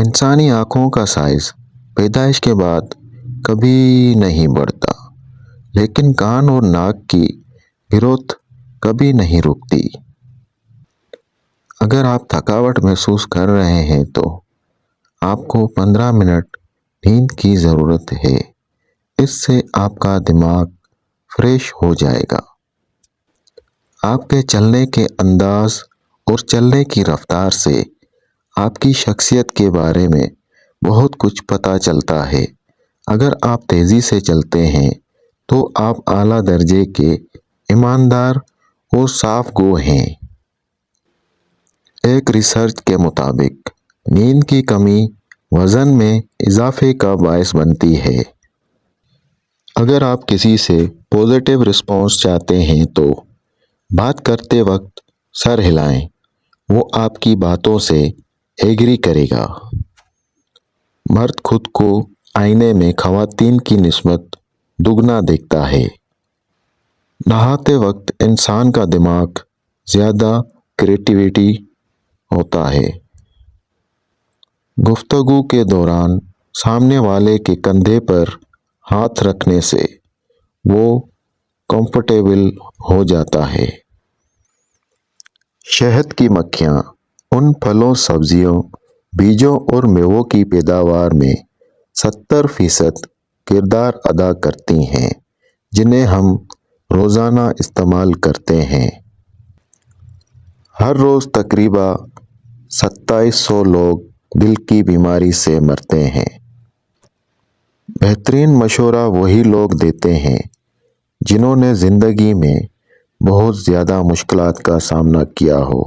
انسانی آنکھوں کا سائز پیدائش کے بعد کبھی نہیں بڑھتا، لیکن کان اور ناک کی گروتھ کبھی نہیں رکتی۔ اگر آپ تھکاوٹ محسوس کر رہے ہیں تو آپ کو 15 منٹ نیند کی ضرورت ہے۔ اس سے آپ کا دماغ فریش ہو جائے گا۔ آپ کے چلنے کے انداز اور چلنے کی رفتار سے آپ کی شخصیت کے بارے میں بہت کچھ پتہ چلتا ہے۔ اگر آپ تیزی سے چلتے ہیں تو آپ اعلیٰ درجے کے ایماندار اور صاف گو ہیں۔ ایک ریسرچ کے مطابق نیند کی کمی وزن میں اضافے کا باعث بنتی ہے۔ اگر آپ کسی سے پازیٹیو رسپانس چاہتے ہیں تو بات کرتے وقت سر ہلائیں، وہ آپ کی باتوں سے ایگری کرے گا۔ مرد خود کو آئینے میں خواتین کی نسبت دگنا دیکھتا ہے۔ نہاتے وقت انسان کا دماغ زیادہ کریٹیوٹی ہوتا ہے۔ گفتگو کے دوران سامنے والے کے کندھے پر ہاتھ رکھنے سے وہ کمفرٹیبل ہو جاتا ہے۔ شہد کی مکھیاں ان پھلوں، سبزیوں، بیجوں اور میووں کی پیداوار میں 70% کردار ادا کرتی ہیں جنہیں ہم روزانہ استعمال کرتے ہیں۔ ہر روز تقریباً 2700 لوگ دل کی بیماری سے مرتے ہیں۔ بہترین مشورہ وہی لوگ دیتے ہیں جنہوں نے زندگی میں بہت زیادہ مشکلات کا سامنا کیا ہو۔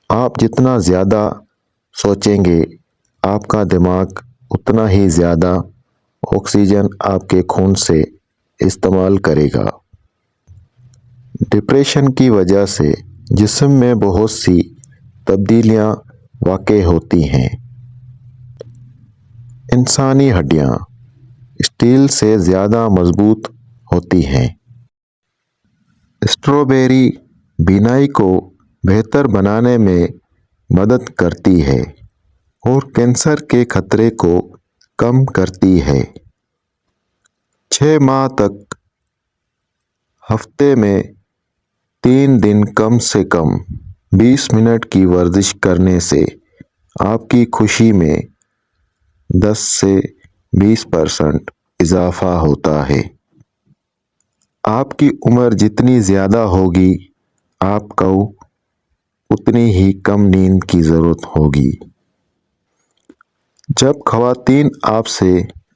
آپ جتنا زیادہ سوچیں گے، آپ کا دماغ اتنا ہی زیادہ آکسیجن آپ کے خون سے استعمال کرے گا۔ ڈپریشن کی وجہ سے جسم میں بہت سی تبدیلیاں واقع ہوتی ہیں۔ انسانی ہڈیاں اسٹیل سے زیادہ مضبوط ہوتی ہیں۔ اسٹرابیری بینائی کو بہتر بنانے میں مدد کرتی ہے اور کینسر کے خطرے کو کم کرتی ہے۔ 6 ماہ تک ہفتے میں 3 دن کم سے کم 20 منٹ کی ورزش کرنے سے آپ کی خوشی میں 10 سے 20% اضافہ ہوتا ہے۔ آپ کی عمر جتنی زیادہ ہوگی، آپ کو اتنی ہی کم نیند کی ضرورت ہوگی۔ جب خواتین آپ سے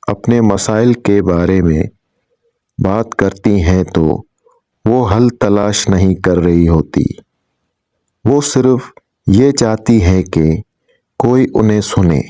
اپنے مسائل کے بارے میں بات کرتی ہیں تو وہ حل تلاش نہیں کر رہی ہوتی، وہ صرف یہ چاہتی ہیں کہ کوئی انہیں سنے۔